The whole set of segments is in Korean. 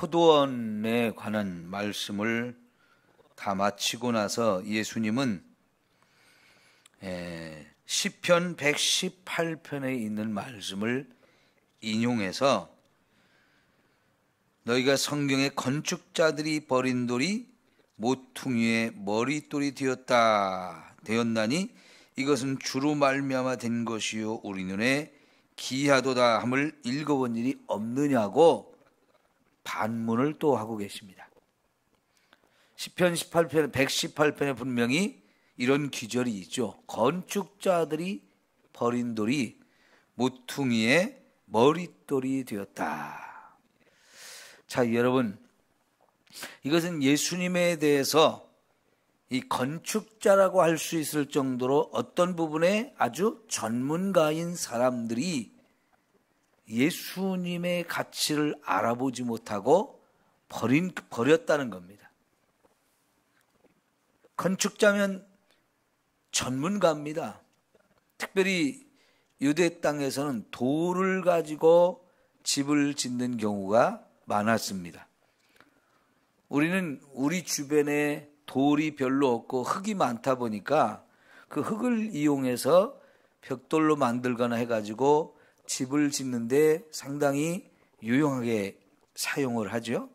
포도원에 관한 말씀을 다 마치고 나서 예수님은 시편 118편에 있는 말씀을 인용해서 너희가 성경에 건축자들이 버린 돌이 모퉁이의 머릿돌이 되었나니 이것은 주로 말미암아 된 것이요 우리 눈에 기하도다 함을 읽어본 일이 없느냐고 반문을 또 하고 계십니다. 시편 118편에 분명히 이런 기절이 있죠. 건축자들이 버린 돌이 모퉁이의 머릿돌이 되었다. 자, 여러분, 이것은 예수님에 대해서 이 건축자라고 할 수 있을 정도로 어떤 부분에 아주 전문가인 사람들이 예수님의 가치를 알아보지 못하고 버렸다는 겁니다. 건축자면 전문가입니다. 특별히 유대 땅에서는 돌을 가지고 집을 짓는 경우가 많았습니다. 우리는 우리 주변에 돌이 별로 없고 흙이 많다 보니까 그 흙을 이용해서 벽돌로 만들거나 해가지고 집을 짓는데 상당히 유용하게 사용을 하죠.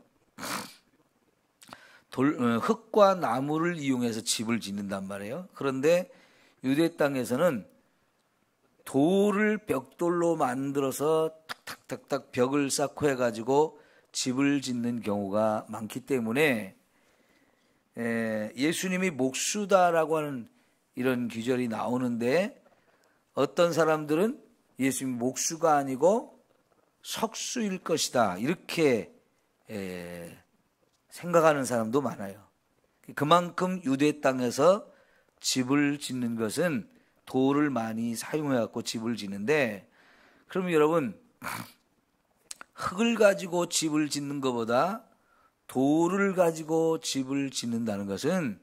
흙과 나무를 이용해서 집을 짓는단 말이에요. 그런데 유대 땅에서는 돌을 벽돌로 만들어서 탁탁탁탁 벽을 쌓고 해가지고 집을 짓는 경우가 많기 때문에 예수님이 목수다라고 하는 이런 귀절이 나오는데 어떤 사람들은 예수님이 목수가 아니고 석수일 것이다 이렇게 생각하는 사람도 많아요. 그만큼 유대 땅에서 집을 짓는 것은 돌을 많이 사용해 갖고 집을 짓는데, 그럼 여러분 흙을 가지고 집을 짓는 것보다 돌을 가지고 집을 짓는다는 것은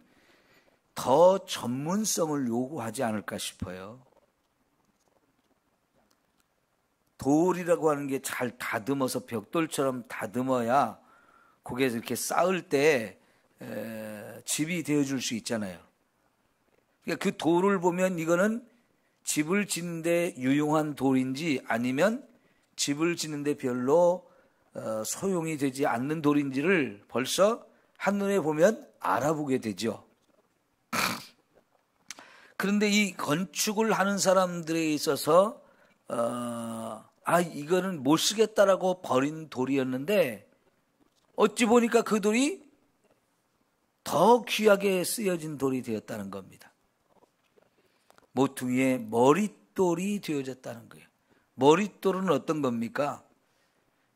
더 전문성을 요구하지 않을까 싶어요. 돌이라고 하는 게 잘 다듬어서 벽돌처럼 다듬어야 거기에 이렇게 쌓을 때 집이 되어줄 수 있잖아요. 그러니까 그 돌을 보면 이거는 집을 짓는데 유용한 돌인지 아니면 집을 짓는데 별로 소용이 되지 않는 돌인지를 벌써 한눈에 보면 알아보게 되죠. 그런데 이 건축을 하는 사람들에 있어서 이거는 못 쓰겠다라고 버린 돌이었는데 어찌 보니까 그 돌이 더 귀하게 쓰여진 돌이 되었다는 겁니다. 모퉁이의 머릿돌이 되어졌다는 거예요. 머릿돌은 어떤 겁니까?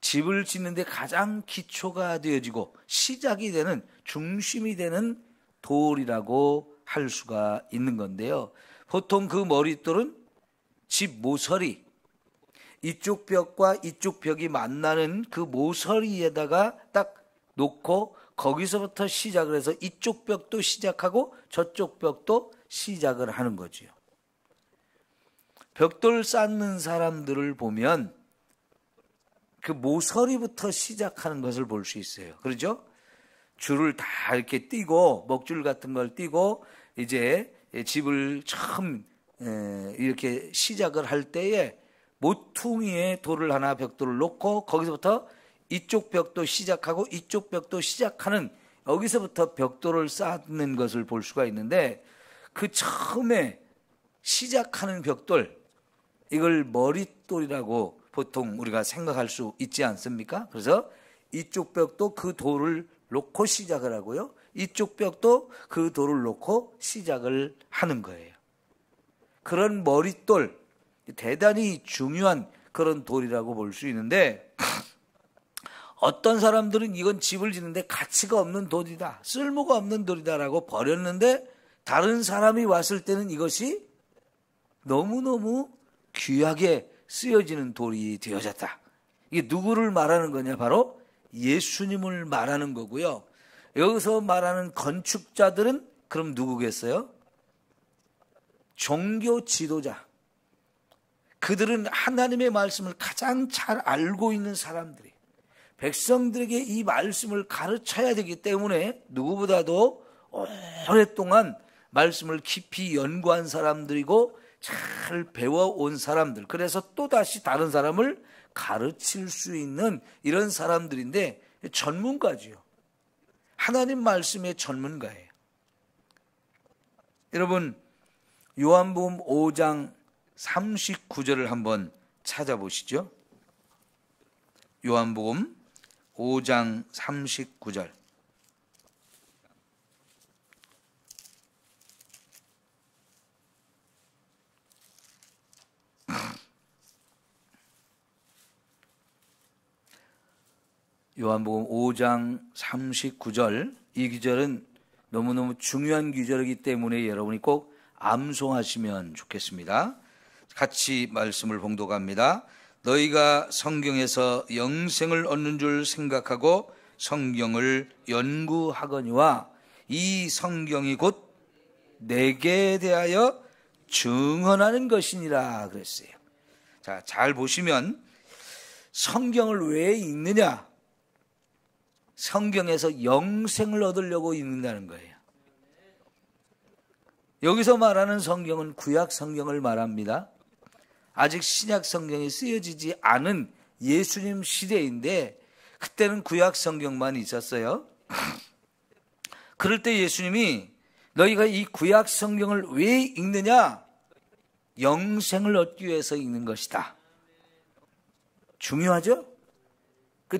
집을 짓는데 가장 기초가 되어지고 시작이 되는, 중심이 되는 돌이라고 할 수가 있는 건데요. 보통 그 머릿돌은 집 모서리, 이쪽 벽과 이쪽 벽이 만나는 그 모서리에다가 딱 놓고 거기서부터 시작을 해서 이쪽 벽도 시작하고 저쪽 벽도 시작을 하는 거지요. 벽돌 쌓는 사람들을 보면 그 모서리부터 시작하는 것을 볼 수 있어요. 그렇죠? 줄을 다 이렇게 띄고, 먹줄 같은 걸 띄고 이제 집을 처음 이렇게 시작을 할 때에 모퉁이에 돌을 하나, 벽돌을 놓고 거기서부터 이쪽 벽도 시작하고 이쪽 벽도 시작하는, 여기서부터 벽돌을 쌓는 것을 볼 수가 있는데, 그 처음에 시작하는 벽돌, 이걸 머릿돌이라고 보통 우리가 생각할 수 있지 않습니까? 그래서 이쪽 벽도 그 돌을 놓고 시작을 하고요, 이쪽 벽도 그 돌을 놓고 시작을 하는 거예요. 그런 머릿돌, 대단히 중요한 그런 돌이라고 볼 수 있는데, 어떤 사람들은 이건 집을 짓는데 가치가 없는 돌이다, 쓸모가 없는 돌이다라고 버렸는데, 다른 사람이 왔을 때는 이것이 너무너무 귀하게 쓰여지는 돌이 되어졌다. 이게 누구를 말하는 거냐? 바로 예수님을 말하는 거고요. 여기서 말하는 건축자들은 그럼 누구겠어요? 종교 지도자. 그들은 하나님의 말씀을 가장 잘 알고 있는 사람들이, 백성들에게 이 말씀을 가르쳐야 되기 때문에 누구보다도 오랫동안 말씀을 깊이 연구한 사람들이고 잘 배워온 사람들, 그래서 또다시 다른 사람을 가르칠 수 있는 이런 사람들인데 전문가지요. 하나님 말씀의 전문가예요. 여러분, 요한복음 5장 39절을 한번 찾아보시죠. 요한복음 5장 39절. 요한복음 5장 39절, 이 기절은 너무너무 중요한 기절이기 때문에 여러분이 꼭 암송하시면 좋겠습니다. 같이 말씀을 봉독합니다. 너희가 성경에서 영생을 얻는 줄 생각하고 성경을 연구하거니와 이 성경이 곧 내게 대하여 증언하는 것이니라 그랬어요. 자, 잘 보시면 성경을 왜 읽느냐? 성경에서 영생을 얻으려고 읽는다는 거예요. 여기서 말하는 성경은 구약 성경을 말합니다. 아직 신약 성경이 쓰여지지 않은 예수님 시대인데 그때는 구약 성경만 있었어요. 그럴 때 예수님이 너희가 이 구약 성경을 왜 읽느냐? 영생을 얻기 위해서 읽는 것이다. 중요하죠?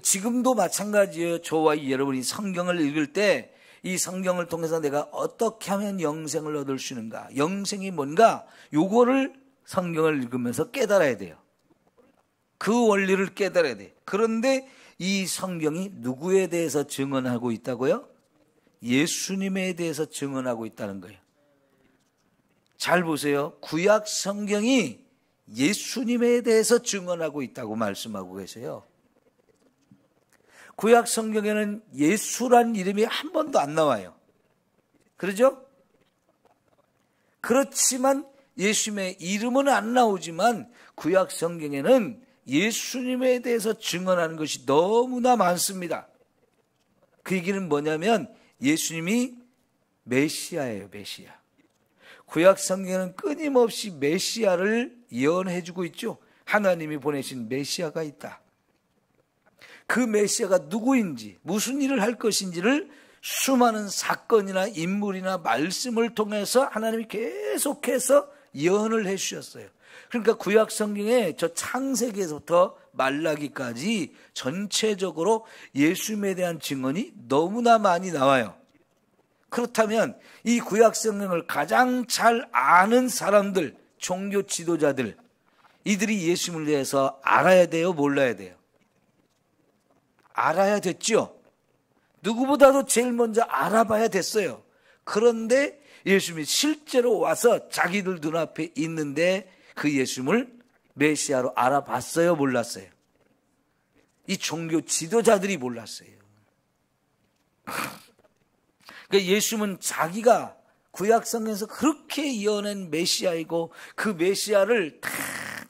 지금도 마찬가지예요. 저와 여러분이 성경을 읽을 때 이 성경을 통해서 내가 어떻게 하면 영생을 얻을 수 있는가, 영생이 뭔가, 요거를 성경을 읽으면서 깨달아야 돼요. 그 원리를 깨달아야 돼요. 그런데 이 성경이 누구에 대해서 증언하고 있다고요? 예수님에 대해서 증언하고 있다는 거예요. 잘 보세요. 구약 성경이 예수님에 대해서 증언하고 있다고 말씀하고 계세요. 구약 성경에는 예수란 이름이 한 번도 안 나와요. 그러죠? 그렇지만 예수님의 이름은 안 나오지만 구약 성경에는 예수님에 대해서 증언하는 것이 너무나 많습니다. 그 얘기는 뭐냐면 예수님이 메시아예요, 메시아. 구약 성경에는 끊임없이 메시아를 예언해 주고 있죠. 하나님이 보내신 메시아가 있다. 그 메시아가 누구인지, 무슨 일을 할 것인지를 수많은 사건이나 인물이나 말씀을 통해서 하나님이 계속해서 예언을 해 주셨어요. 그러니까 구약 성경에 저 창세기에서부터 말라기까지 전체적으로 예수님에 대한 증언이 너무나 많이 나와요. 그렇다면 이 구약 성경을 가장 잘 아는 사람들, 종교 지도자들, 이들이 예수님을 대해서 알아야 돼요, 몰라야 돼요? 알아야 됐죠. 누구보다도 제일 먼저 알아봐야 됐어요. 그런데 예수님이 실제로 와서 자기들 눈앞에 있는데 그 예수님을 메시아로 알아봤어요, 몰랐어요? 이 종교 지도자들이 몰랐어요. 그러니까 예수님은 자기가 구약성경에서 그렇게 예언한 메시아이고 그 메시아를 다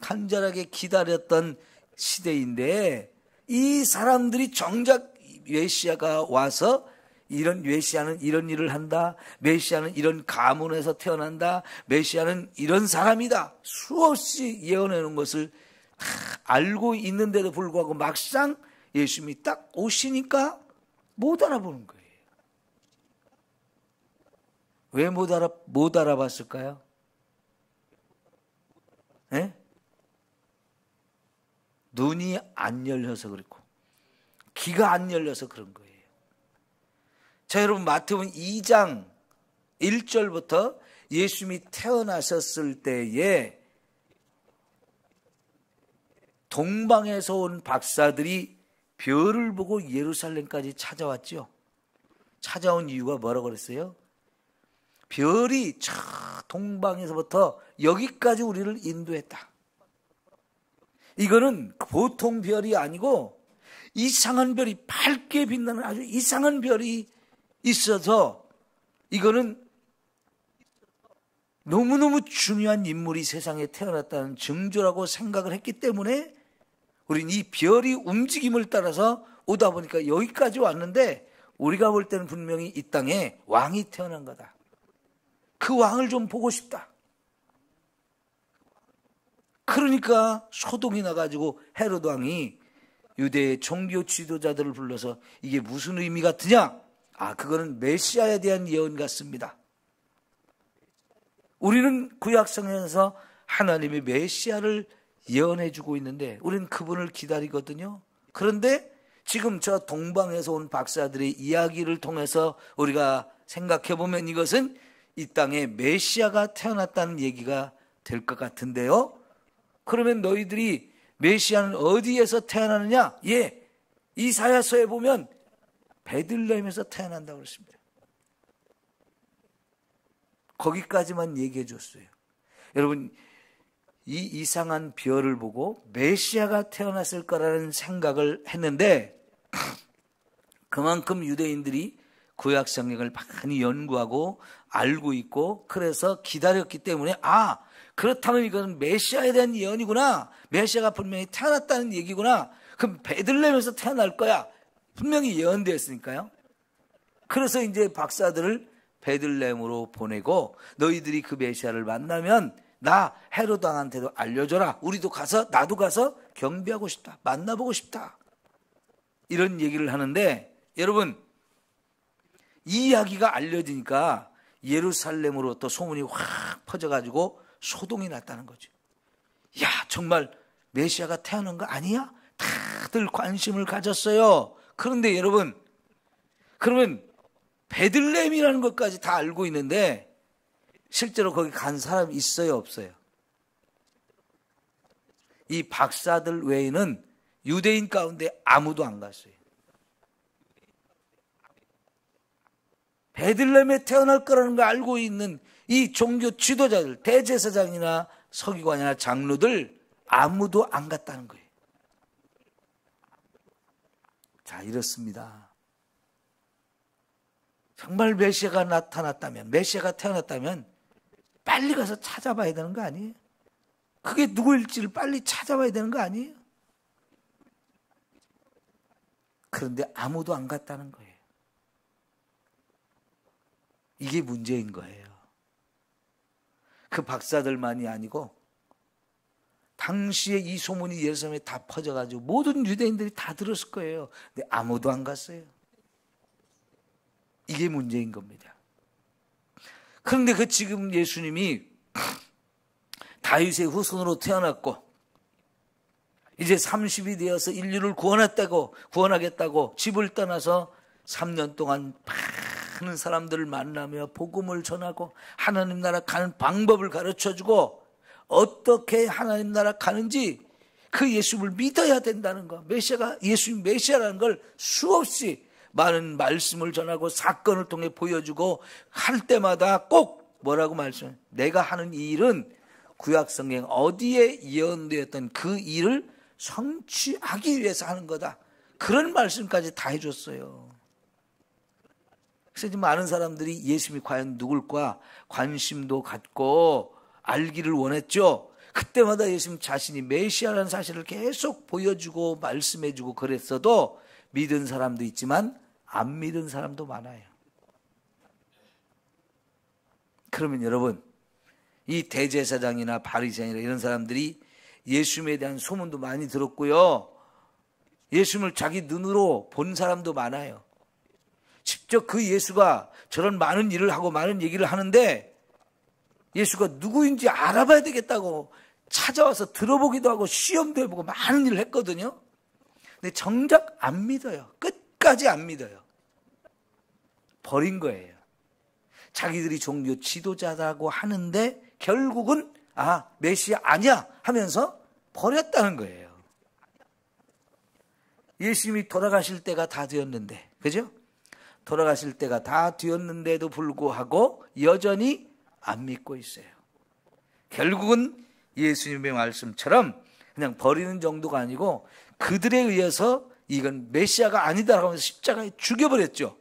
간절하게 기다렸던 시대인데 이 사람들이 정작 메시아가 와서 이런 메시아는 이런 일을 한다, 메시아는 이런 가문에서 태어난다, 메시아는 이런 사람이다, 수없이 예언해 놓은 것을 다 알고 있는데도 불구하고 막상 예수님이 딱 오시니까 못 알아보는 거예요. 왜 못 알아봤을까요? 네? 눈이 안 열려서 그렇고 귀가 안 열려서 그런 거예요. 자, 여러분, 마태복음 2장 1절부터 예수님이 태어나셨을 때에 동방에서 온 박사들이 별을 보고 예루살렘까지 찾아왔죠. 찾아온 이유가 뭐라고 그랬어요? 별이 저 동방에서부터 여기까지 우리를 인도했다. 이거는 보통 별이 아니고 이상한 별이, 밝게 빛나는 아주 이상한 별이 있어서 이거는 너무너무 중요한 인물이 세상에 태어났다는 증조라고 생각을 했기 때문에 우리는 이 별이 움직임을 따라서 오다 보니까 여기까지 왔는데 우리가 볼 때는 분명히 이 땅에 왕이 태어난 거다. 그 왕을 좀 보고 싶다. 그러니까 소동이 나가지고 헤롯 왕이 유대의 종교 지도자들을 불러서 이게 무슨 의미 같으냐? 아, 그거는 메시아에 대한 예언 같습니다. 우리는 구약성경에서 하나님의 메시아를 예언해 주고 있는데 우리는 그분을 기다리거든요. 그런데 지금 저 동방에서 온 박사들의 이야기를 통해서 우리가 생각해 보면 이것은 이 땅에 메시아가 태어났다는 얘기가 될 것 같은데요. 그러면 너희들이 메시아는 어디에서 태어나느냐? 예, 이사야서에 보면 베들레헴에서 태어난다고 그랬습니다. 거기까지만 얘기해 줬어요. 여러분, 이 이상한 별을 보고 메시아가 태어났을 거라는 생각을 했는데 그만큼 유대인들이 구약 성경을 많이 연구하고 알고 있고 그래서 기다렸기 때문에 아, 그렇다면 이건 메시아에 대한 예언이구나. 메시아가 분명히 태어났다는 얘기구나. 그럼 베들레헴에서 태어날 거야. 분명히 예언되었으니까요. 그래서 이제 박사들을 베들레헴으로 보내고 너희들이 그 메시아를 만나면 나 헤롯 왕한테도 알려줘라. 우리도 가서 나도 가서 경배하고 싶다. 만나보고 싶다. 이런 얘기를 하는데 여러분 이 이야기가 알려지니까 예루살렘으로 또 소문이 확 퍼져가지고 소동이 났다는 거죠. 야, 정말 메시아가 태어난 거 아니야? 다들 관심을 가졌어요. 그런데 여러분, 그러면 베들레헴이라는 것까지 다 알고 있는데 실제로 거기 간 사람 있어요, 없어요? 이 박사들 외에는 유대인 가운데 아무도 안 갔어요. 베들레헴에 태어날 거라는 걸 알고 있는 이 종교 지도자들, 대제사장이나 서기관이나 장로들 아무도 안 갔다는 거예요. 자, 이렇습니다. 정말 메시아가 나타났다면, 메시아가 태어났다면 빨리 가서 찾아봐야 되는 거 아니에요? 그게 누구일지를 빨리 찾아봐야 되는 거 아니에요? 그런데 아무도 안 갔다는 거예요. 이게 문제인 거예요. 그 박사들만이 아니고 당시에 이 소문이 예루살렘에 다 퍼져가지고 모든 유대인들이 다 들었을 거예요. 근데 아무도 안 갔어요. 이게 문제인 겁니다. 그런데 그 지금 예수님이 다윗의 후손으로 태어났고 이제 30이 되어서 인류를 구원하겠다고 집을 떠나서 3년 동안 많은 사람들을 만나며 복음을 전하고 하나님 나라 가는 방법을 가르쳐주고 어떻게 하나님 나라 가는지 그 예수를 믿어야 된다는 거, 메시아가 예수님 메시아라는 걸 수없이 많은 말씀을 전하고 사건을 통해 보여주고 할 때마다 꼭 뭐라고 말씀해요? 내가 하는 이 일은 구약성경 어디에 예언되었던 그 일을 성취하기 위해서 하는 거다. 그런 말씀까지 다 해줬어요. 그래서 많은 사람들이 예수님이 과연 누굴까 관심도 갖고 알기를 원했죠. 그때마다 예수님 자신이 메시아라는 사실을 계속 보여주고 말씀해주고 그랬어도 믿은 사람도 있지만 안 믿은 사람도 많아요. 그러면 여러분, 이 대제사장이나 바리새인이나 이런 사람들이 예수님에 대한 소문도 많이 들었고요. 예수님을 자기 눈으로 본 사람도 많아요. 직접 그 예수가 저런 많은 일을 하고 많은 얘기를 하는데 예수가 누구인지 알아봐야 되겠다고 찾아와서 들어보기도 하고 시험도 해보고 많은 일을 했거든요. 근데 정작 안 믿어요. 끝까지 안 믿어요. 버린 거예요. 자기들이 종교 지도자라고 하는데 결국은 아, 메시아 아니야 하면서 버렸다는 거예요. 예수님이 돌아가실 때가 다 되었는데, 그죠? 돌아가실 때가 다 되었는데도 불구하고 여전히 안 믿고 있어요. 결국은 예수님의 말씀처럼 그냥 버리는 정도가 아니고 그들에 의해서 이건 메시아가 아니다라고 하면서 십자가에 죽여버렸죠.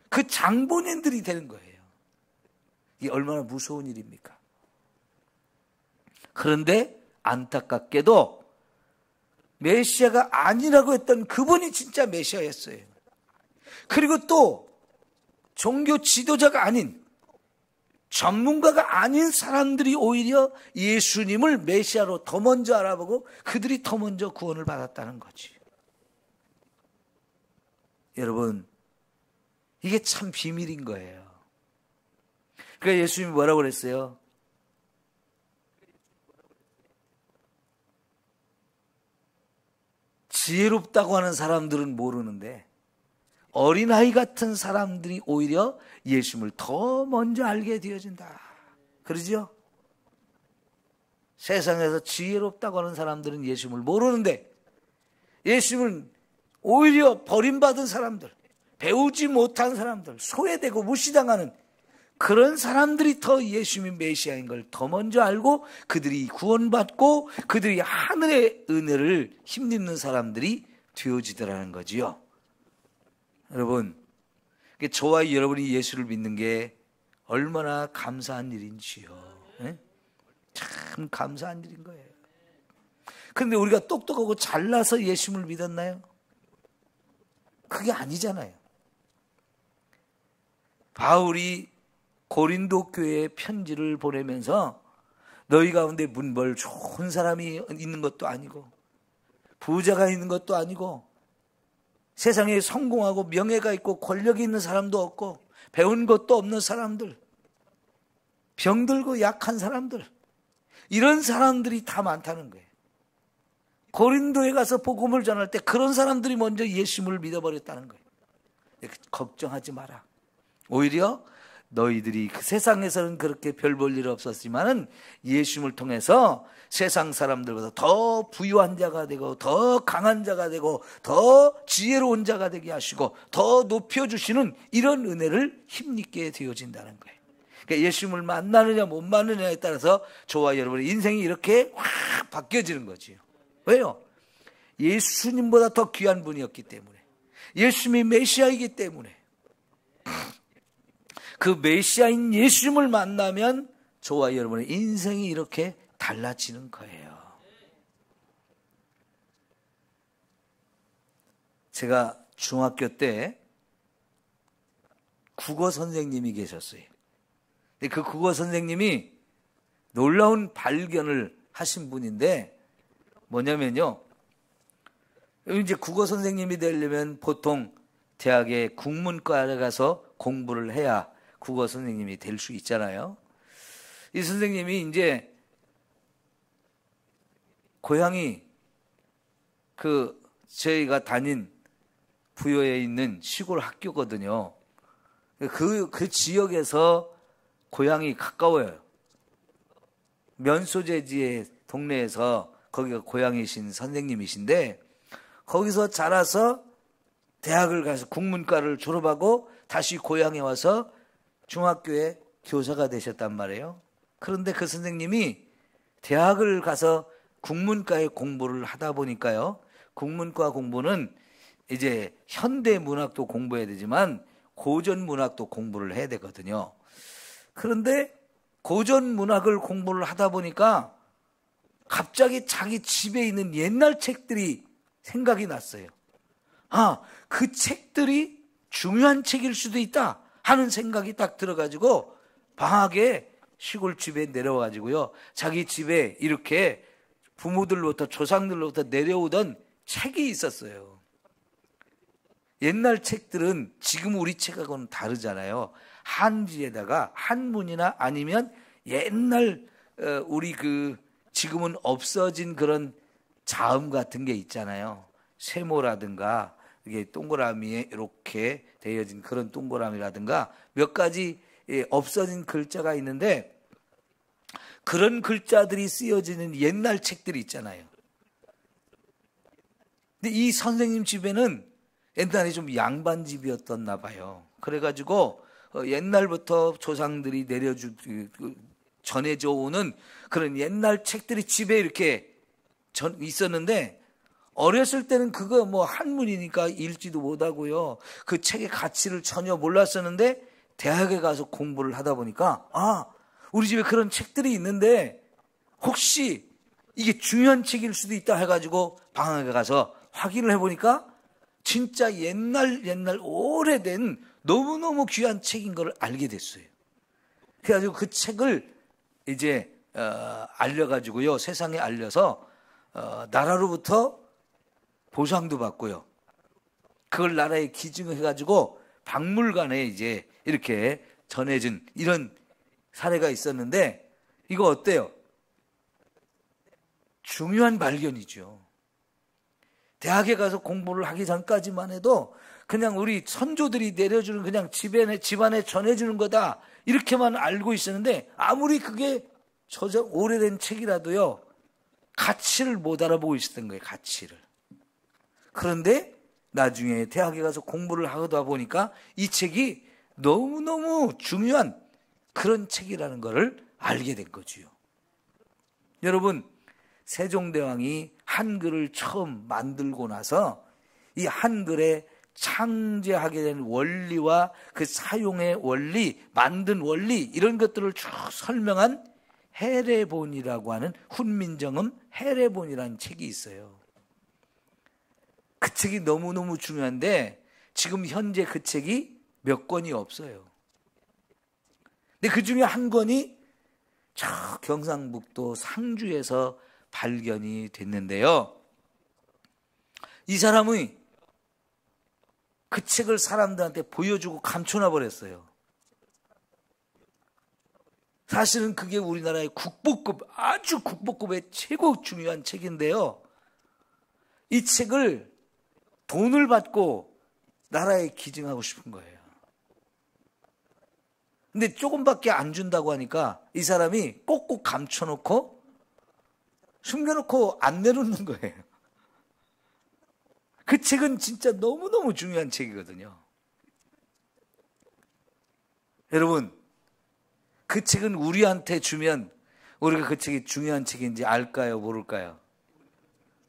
그 장본인들이 되는 거예요. 이게 얼마나 무서운 일입니까? 그런데 안타깝게도 메시아가 아니라고 했던 그분이 진짜 메시아였어요. 그리고 또 종교 지도자가 아닌, 전문가가 아닌 사람들이 오히려 예수님을 메시아로 더 먼저 알아보고 그들이 더 먼저 구원을 받았다는 거지. 여러분, 이게 참 비밀인 거예요. 그러니까 예수님이 뭐라고 그랬어요? 지혜롭다고 하는 사람들은 모르는데 어린아이 같은 사람들이 오히려 예수님을 더 먼저 알게 되어진다. 그러죠? 세상에서 지혜롭다고 하는 사람들은 예수님을 모르는데 예수님을 오히려 버림받은 사람들, 배우지 못한 사람들, 소외되고 무시당하는 그런 사람들이 더 예수님이 메시아인 걸 더 먼저 알고 그들이 구원받고 그들이 하늘의 은혜를 힘입는 사람들이 되어지더라는 거지요. 여러분, 저와 여러분이 예수를 믿는 게 얼마나 감사한 일인지요. 네? 참 감사한 일인 거예요. 그런데 우리가 똑똑하고 잘나서 예수를 믿었나요? 그게 아니잖아요. 바울이 고린도 교회에 편지를 보내면서 너희 가운데 문벌 좋은 사람이 있는 것도 아니고 부자가 있는 것도 아니고 세상에 성공하고 명예가 있고 권력이 있는 사람도 없고 배운 것도 없는 사람들, 병들고 약한 사람들, 이런 사람들이 다 많다는 거예요. 고린도에 가서 복음을 전할 때 그런 사람들이 먼저 예수님을 믿어버렸다는 거예요. 걱정하지 마라. 오히려 너희들이 그 세상에서는 그렇게 별 볼 일 없었지만은 예수님을 통해서 세상 사람들보다 더 부유한 자가 되고 더 강한 자가 되고 더 지혜로운 자가 되게 하시고 더 높여주시는 이런 은혜를 힘입게 되어진다는 거예요. 그러니까 예수님을 만나느냐 못 만나느냐에 따라서 저와 여러분의 인생이 이렇게 확 바뀌어지는 거지요. 왜요? 예수님보다 더 귀한 분이었기 때문에, 예수님이 메시아이기 때문에. 그 메시아인 예수님을 만나면 저와 여러분의 인생이 이렇게 달라지는 거예요. 제가 중학교 때 국어 선생님이 계셨어요. 근데 그 국어 선생님이 놀라운 발견을 하신 분인데 뭐냐면요. 이제 국어 선생님이 되려면 보통 대학의 국문과에 가서 공부를 해야 국어 선생님이 될 수 있잖아요. 이 선생님이 이제 고향이 저희가 다닌 부여에 있는 시골 학교거든요. 그 지역에서 고향이 가까워요. 면소재지의 동네에서 거기가 고향이신 선생님이신데 거기서 자라서 대학을 가서 국문과를 졸업하고 다시 고향에 와서 중학교에 교사가 되셨단 말이에요. 그런데 그 선생님이 대학을 가서 국문과에 공부를 하다 보니까요. 국문과 공부는 이제 현대 문학도 공부해야 되지만 고전 문학도 공부를 해야 되거든요. 그런데 고전 문학을 공부를 하다 보니까 갑자기 자기 집에 있는 옛날 책들이 생각이 났어요. 아, 그 책들이 중요한 책일 수도 있다 하는 생각이 딱 들어가지고 방학에 시골집에 내려와가지고요. 자기 집에 이렇게 부모들로부터 조상들로부터 내려오던 책이 있었어요. 옛날 책들은 지금 우리 책하고는 다르잖아요. 한지에다가 한문이나 아니면 옛날 우리 지금은 없어진 그런 자음 같은 게 있잖아요. 세모라든가 이게 동그라미에 이렇게 되어진 그런 동그라미라든가 몇 가지 없어진 글자가 있는데 그런 글자들이 쓰여지는 옛날 책들이 있잖아요. 근데 이 선생님 집에는 옛날에 좀 양반 집이었었나 봐요. 그래가지고 옛날부터 조상들이 전해져 오는 그런 옛날 책들이 집에 이렇게 있었는데 어렸을 때는 그거 뭐 한문이니까 읽지도 못하고요. 그 책의 가치를 전혀 몰랐었는데 대학에 가서 공부를 하다 보니까 우리 집에 그런 책들이 있는데 혹시 이게 중요한 책일 수도 있다 해가지고 방학에 가서 확인을 해보니까 진짜 옛날 오래된 너무너무 귀한 책인 걸 알게 됐어요. 그래가지고 그 책을 이제 알려가지고요, 세상에 알려서 나라로부터 보상도 받고요, 그걸 나라에 기증해가지고 박물관에 이제 이렇게 전해진 이런 사례가 있었는데, 이거 어때요? 중요한 발견이죠. 대학에 가서 공부를 하기 전까지만 해도 그냥 우리 선조들이 내려주는 그냥 집안에 전해주는 거다 이렇게만 알고 있었는데, 아무리 그게 오래된 책이라도요, 가치를 못 알아보고 있었던 거예요. 가치를. 그런데 나중에 대학에 가서 공부를 하다 보니까 이 책이 너무너무 중요한 그런 책이라는 것을 알게 된 거지요. 여러분, 세종대왕이 한글을 처음 만들고 나서 이 한글에 창제하게 된 원리와 그 사용의 원리, 만든 원리, 이런 것들을 쭉 설명한 해례본이라고 하는 훈민정음 해례본이라는 책이 있어요. 그 책이 너무너무 중요한데 지금 현재 그 책이 몇 권이 없어요. 근데 그 중에 한 권이 저 경상북도 상주에서 발견이 됐는데요. 이 사람이 그 책을 사람들한테 보여주고 감춰놔 버렸어요. 사실은 그게 우리나라의 국보급, 아주 국보급의 최고 중요한 책인데요. 이 책을 돈을 받고 나라에 기증하고 싶은 거예요. 근데 조금밖에 안 준다고 하니까 이 사람이 꼭꼭 감춰놓고 숨겨놓고 안 내놓는 거예요. 그 책은 진짜 너무너무 중요한 책이거든요. 여러분, 그 책은 우리한테 주면 우리가 그 책이 중요한 책인지 알까요? 모를까요?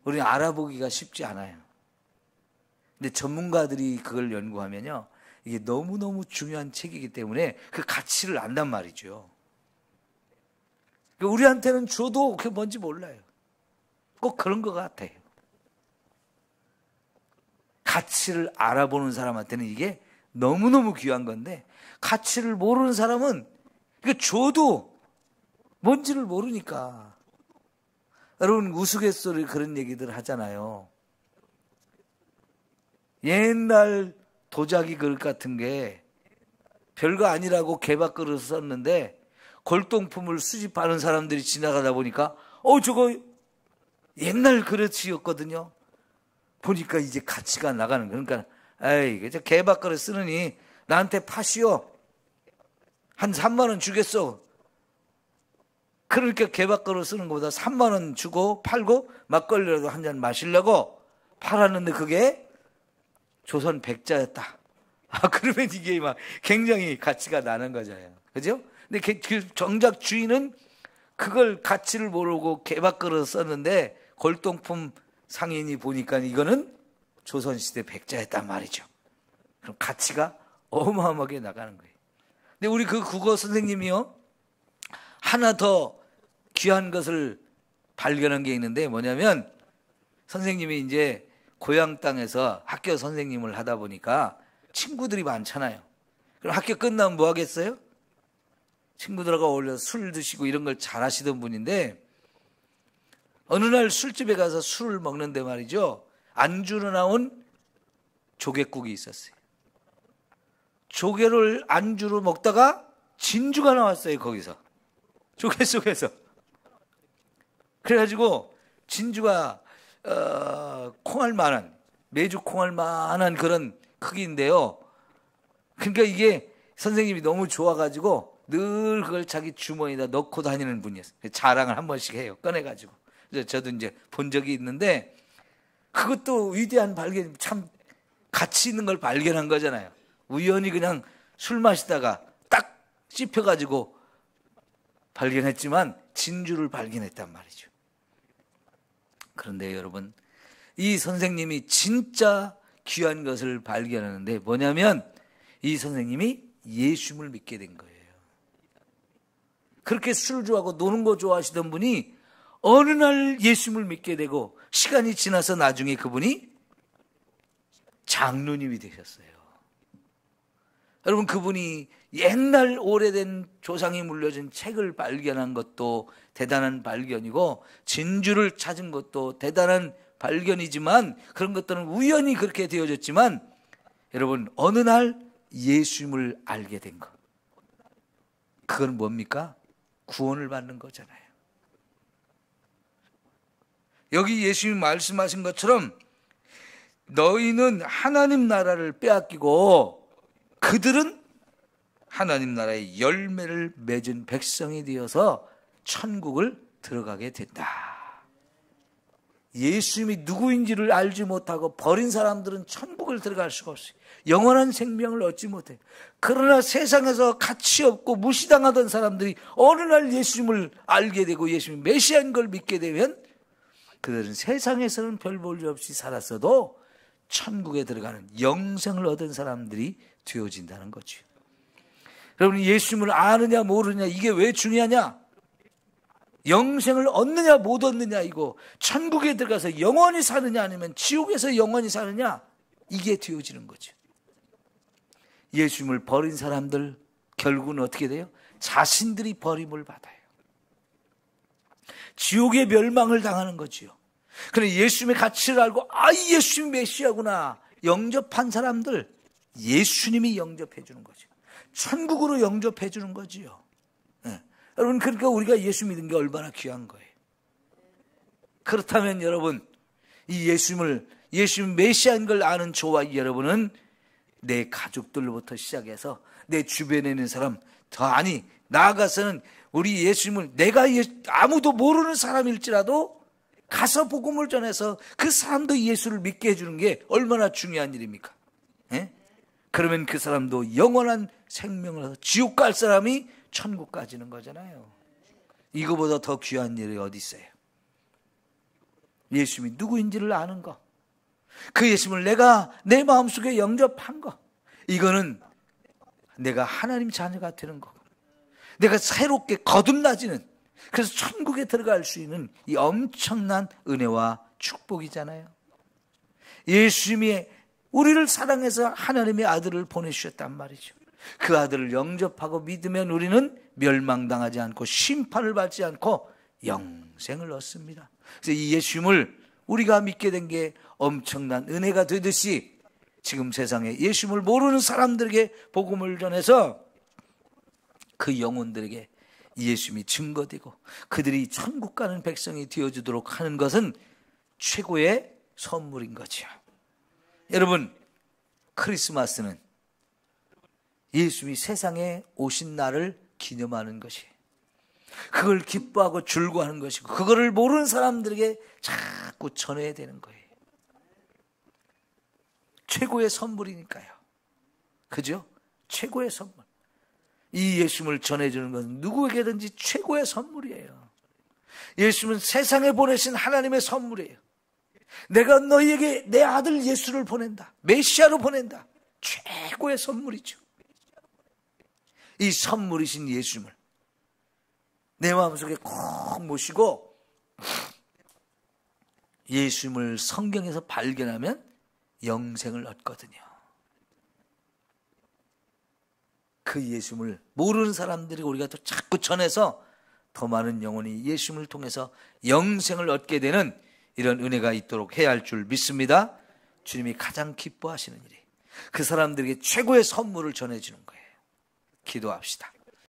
우리는 알아보기가 쉽지 않아요. 근데 전문가들이 그걸 연구하면요, 이게 너무너무 중요한 책이기 때문에 그 가치를 안단 말이죠. 우리한테는 줘도 그게 뭔지 몰라요. 꼭 그런 것 같아요. 가치를 알아보는 사람한테는 이게 너무너무 귀한 건데, 가치를 모르는 사람은 이거 줘도 뭔지를 모르니까. 여러분, 우스갯소리 그런 얘기들 하잖아요. 옛날 도자기 그릇 같은 게 별거 아니라고 개밥 그릇을 썼는데 골동품을 수집하는 사람들이 지나가다 보니까 저거 옛날 그릇이었거든요. 보니까 이제 가치가 나가는 거예요. 그러니까 에이, 저 개밥 그릇 쓰느니 나한테 파시오. 한 3만 원 주겠어. 그러니까 개밥 그릇 쓰는 것보다 3만 원 주고 팔고 막걸리라도 한 잔 마시려고 팔았는데 그게 조선 백자였다. 그러면 이게 막 굉장히 가치가 나는 거잖아요. 그죠? 근데 그 정작 주인은 그걸 가치를 모르고 개밥 그릇 썼는데 골동품 상인이 보니까 이거는 조선시대 백자였단 말이죠. 그럼 가치가 어마어마하게 나가는 거예요. 근데 우리 그 국어 선생님이요, 하나 더 귀한 것을 발견한 게 있는데 뭐냐면, 선생님이 이제 고향 땅에서 학교 선생님을 하다 보니까 친구들이 많잖아요. 그럼 학교 끝나면 뭐 하겠어요? 친구들하고 어울려서 술 드시고 이런 걸 잘 하시던 분인데, 어느 날 술집에 가서 술을 먹는데 말이죠, 안주로 나온 조개국이 있었어요. 조개를 안주로 먹다가 진주가 나왔어요. 거기서 조개 속에서. 그래가지고 진주가 콩알만한, 메주 콩알만한 그런 크기인데요. 그러니까 이게 선생님이 너무 좋아가지고 늘 그걸 자기 주머니에다 넣고 다니는 분이었어요. 자랑을 한 번씩 해요. 꺼내가지고. 그래서 저도 이제 본 적이 있는데, 그것도 위대한 발견, 참 가치 있는 걸 발견한 거잖아요. 우연히 그냥 술 마시다가 딱 씹혀가지고 발견했지만 진주를 발견했단 말이죠. 그런데 여러분, 이 선생님이 진짜 귀한 것을 발견하는데 뭐냐면, 이 선생님이 예수님을 믿게 된 거예요. 그렇게 술 좋아하고 노는 거 좋아하시던 분이 어느 날 예수님을 믿게 되고 시간이 지나서 나중에 그분이 장로님이 되셨어요. 여러분, 그분이 옛날 오래된 조상이 물려준 책을 발견한 것도 대단한 발견이고 진주를 찾은 것도 대단한 발견이지만, 그런 것들은 우연히 그렇게 되어졌지만, 여러분, 어느 날 예수님을 알게 된 것, 그건 뭡니까? 구원을 받는 거잖아요. 여기 예수님이 말씀하신 것처럼 너희는 하나님 나라를 빼앗기고 그들은 하나님 나라의 열매를 맺은 백성이 되어서 천국을 들어가게 된다. 예수님이 누구인지를 알지 못하고 버린 사람들은 천국을 들어갈 수가 없어요. 영원한 생명을 얻지 못해요. 그러나 세상에서 가치 없고 무시당하던 사람들이 어느 날 예수님을 알게 되고 예수님이 메시아인 걸 믿게 되면 그들은 세상에서는 별 볼일 없이 살았어도 천국에 들어가는 영생을 얻은 사람들이 되어진다는 거죠. 여러분, 예수님을 아느냐 모르느냐 이게 왜 중요하냐? 영생을 얻느냐 못 얻느냐, 이거 천국에 들어가서 영원히 사느냐 아니면 지옥에서 영원히 사느냐, 이게 되어지는 거죠. 예수님을 버린 사람들 결국은 어떻게 돼요? 자신들이 버림을 받아요. 지옥의 멸망을 당하는 거지요. 그런데 예수님의 가치를 알고 예수님이 메시아구나 영접한 사람들, 예수님이 영접해 주는 거죠. 천국으로 영접해 주는 거지요. 네. 여러분, 그러니까 우리가 예수 믿은 게 얼마나 귀한 거예요. 그렇다면 여러분, 이 예수님 메시아인 걸 아는 저와 여러분은 내 가족들로부터 시작해서 내 주변에 있는 사람, 나아가서는 우리 예수님을 내가 아무도 모르는 사람일지라도 가서 복음을 전해서 그 사람도 예수를 믿게 해주는 게 얼마나 중요한 일입니까? 예? 그러면 그 사람도 영원한 생명을 얻어 지옥 갈 사람이 천국 가지는 거잖아요. 이거보다 더 귀한 일이 어디 있어요? 예수님이 누구인지를 아는 거, 그 예수님을 내가 내 마음속에 영접한 거, 이거는 내가 하나님 자녀가 되는 거고, 내가 새롭게 거듭나지는, 그래서 천국에 들어갈 수 있는 이 엄청난 은혜와 축복이잖아요. 예수님이 우리를 사랑해서 하나님의 아들을 보내주셨단 말이죠. 그 아들을 영접하고 믿으면 우리는 멸망당하지 않고 심판을 받지 않고 영생을 얻습니다. 그래서 이 예수님을 우리가 믿게 된 게 엄청난 은혜가 되듯이 지금 세상에 예수님을 모르는 사람들에게 복음을 전해서 그 영혼들에게 예수님이 증거되고 그들이 천국 가는 백성이 되어주도록 하는 것은 최고의 선물인 거죠. 여러분, 크리스마스는 예수님이 세상에 오신 날을 기념하는 것이에요. 그걸 기뻐하고 즐거워하는 것이고, 그거를 모르는 사람들에게 자꾸 전해야 되는 거예요. 최고의 선물이니까요. 그죠? 최고의 선물. 이 예수님을 전해주는 것은 누구에게든지 최고의 선물이에요. 예수님은 세상에 보내신 하나님의 선물이에요. 내가 너희에게 내 아들 예수를 보낸다, 메시아로 보낸다. 최고의 선물이죠. 이 선물이신 예수님을 내 마음속에 꼭 모시고 예수님을 성경에서 발견하면 영생을 얻거든요. 그 예수님을 모르는 사람들이 우리가 또 자꾸 전해서 더 많은 영혼이 예수님을 통해서 영생을 얻게 되는 이런 은혜가 있도록 해야 할 줄 믿습니다. 주님이 가장 기뻐하시는 일이 그 사람들에게 최고의 선물을 전해주는 거예요. 기도합시다.